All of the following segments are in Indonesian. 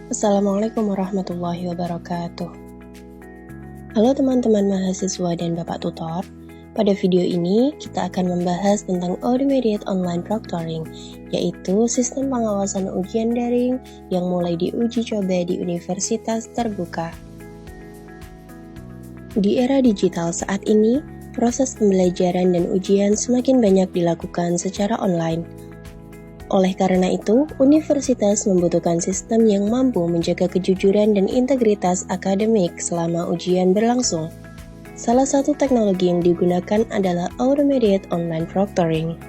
Assalamualaikum warahmatullahi wabarakatuh. Halo teman-teman mahasiswa dan Bapak Tutor. Pada video ini, kita akan membahas tentang Automated Online Proctoring, yaitu sistem pengawasan ujian daring yang mulai diuji coba di universitas terbuka. Di era digital saat ini, proses pembelajaran dan ujian semakin banyak dilakukan secara online. Oleh karena itu, universitas membutuhkan sistem yang mampu menjaga kejujuran dan integritas akademik selama ujian berlangsung. Salah satu teknologi yang digunakan adalah Automated Online Proctoring.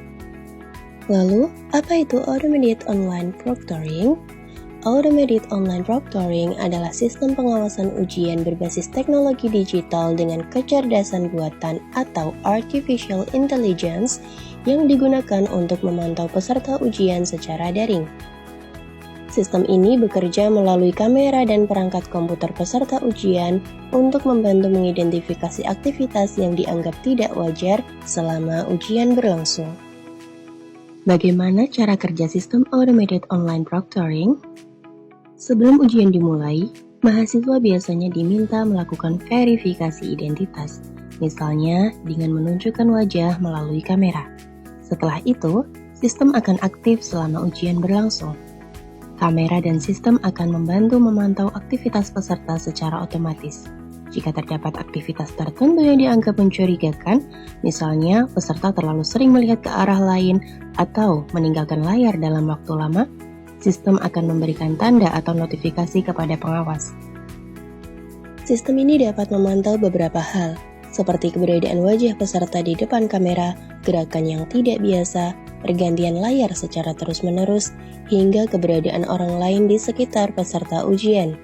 Lalu, apa itu Automated Online Proctoring? Automated Online Proctoring adalah sistem pengawasan ujian berbasis teknologi digital dengan kecerdasan buatan atau Artificial Intelligence yang digunakan untuk memantau peserta ujian secara daring. Sistem ini bekerja melalui kamera dan perangkat komputer peserta ujian untuk membantu mengidentifikasi aktivitas yang dianggap tidak wajar selama ujian berlangsung. Bagaimana cara kerja sistem Automated Online Proctoring? Sebelum ujian dimulai, mahasiswa biasanya diminta melakukan verifikasi identitas, misalnya dengan menunjukkan wajah melalui kamera. Setelah itu, sistem akan aktif selama ujian berlangsung. Kamera dan sistem akan membantu memantau aktivitas peserta secara otomatis. Jika terdapat aktivitas tertentu yang dianggap mencurigakan, misalnya peserta terlalu sering melihat ke arah lain atau meninggalkan layar dalam waktu lama, sistem akan memberikan tanda atau notifikasi kepada pengawas. Sistem ini dapat memantau beberapa hal, seperti keberadaan wajah peserta di depan kamera, gerakan yang tidak biasa, pergantian layar secara terus-menerus, hingga keberadaan orang lain di sekitar peserta ujian.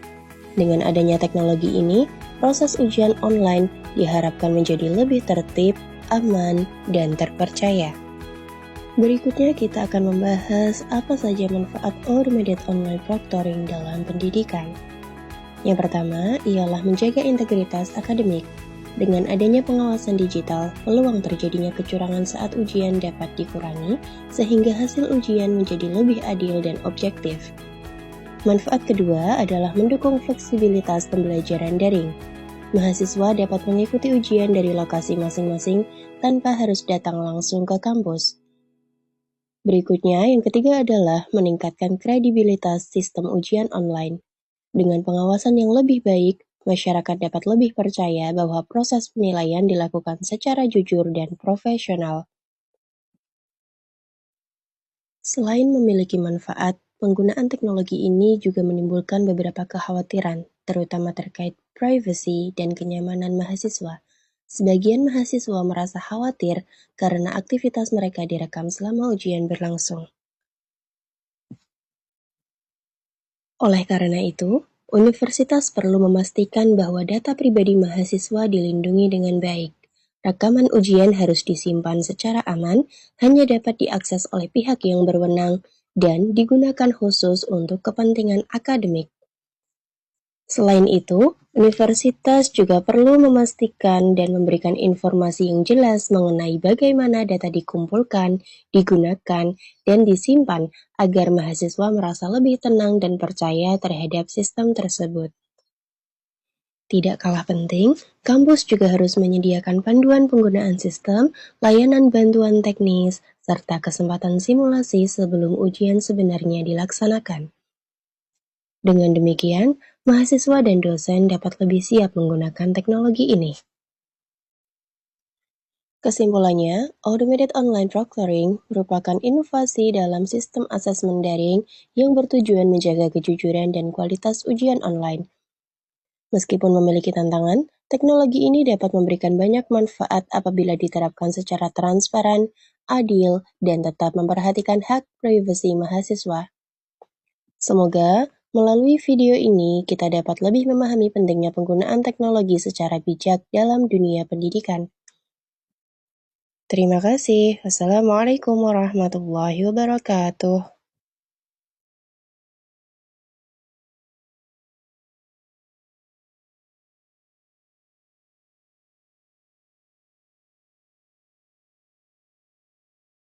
Dengan adanya teknologi ini, proses ujian online diharapkan menjadi lebih tertib, aman, dan terpercaya. Berikutnya kita akan membahas apa saja manfaat Automated Online Proctoring dalam pendidikan. Yang pertama ialah menjaga integritas akademik. Dengan adanya pengawasan digital, peluang terjadinya kecurangan saat ujian dapat dikurangi, sehingga hasil ujian menjadi lebih adil dan objektif. Manfaat kedua adalah mendukung fleksibilitas pembelajaran daring. Mahasiswa dapat mengikuti ujian dari lokasi masing-masing tanpa harus datang langsung ke kampus. Berikutnya, yang ketiga adalah meningkatkan kredibilitas sistem ujian online. Dengan pengawasan yang lebih baik, masyarakat dapat lebih percaya bahwa proses penilaian dilakukan secara jujur dan profesional. Selain memiliki manfaat, penggunaan teknologi ini juga menimbulkan beberapa kekhawatiran, terutama terkait privasi dan kenyamanan mahasiswa. Sebagian mahasiswa merasa khawatir karena aktivitas mereka direkam selama ujian berlangsung. Oleh karena itu, universitas perlu memastikan bahwa data pribadi mahasiswa dilindungi dengan baik. Rekaman ujian harus disimpan secara aman, hanya dapat diakses oleh pihak yang berwenang, dan digunakan khusus untuk kepentingan akademik. Selain itu, universitas juga perlu memastikan dan memberikan informasi yang jelas mengenai bagaimana data dikumpulkan, digunakan, dan disimpan agar mahasiswa merasa lebih tenang dan percaya terhadap sistem tersebut. Tidak kalah penting, kampus juga harus menyediakan panduan penggunaan sistem, layanan bantuan teknis, serta kesempatan simulasi sebelum ujian sebenarnya dilaksanakan. Dengan demikian, mahasiswa dan dosen dapat lebih siap menggunakan teknologi ini. Kesimpulannya, Automated Online Proctoring merupakan inovasi dalam sistem asesmen daring yang bertujuan menjaga kejujuran dan kualitas ujian online. Meskipun memiliki tantangan, teknologi ini dapat memberikan banyak manfaat apabila diterapkan secara transparan, adil, dan tetap memperhatikan hak privasi mahasiswa. Semoga melalui video ini, kita dapat lebih memahami pentingnya penggunaan teknologi secara bijak dalam dunia pendidikan. Terima kasih. Wassalamualaikum warahmatullahi wabarakatuh.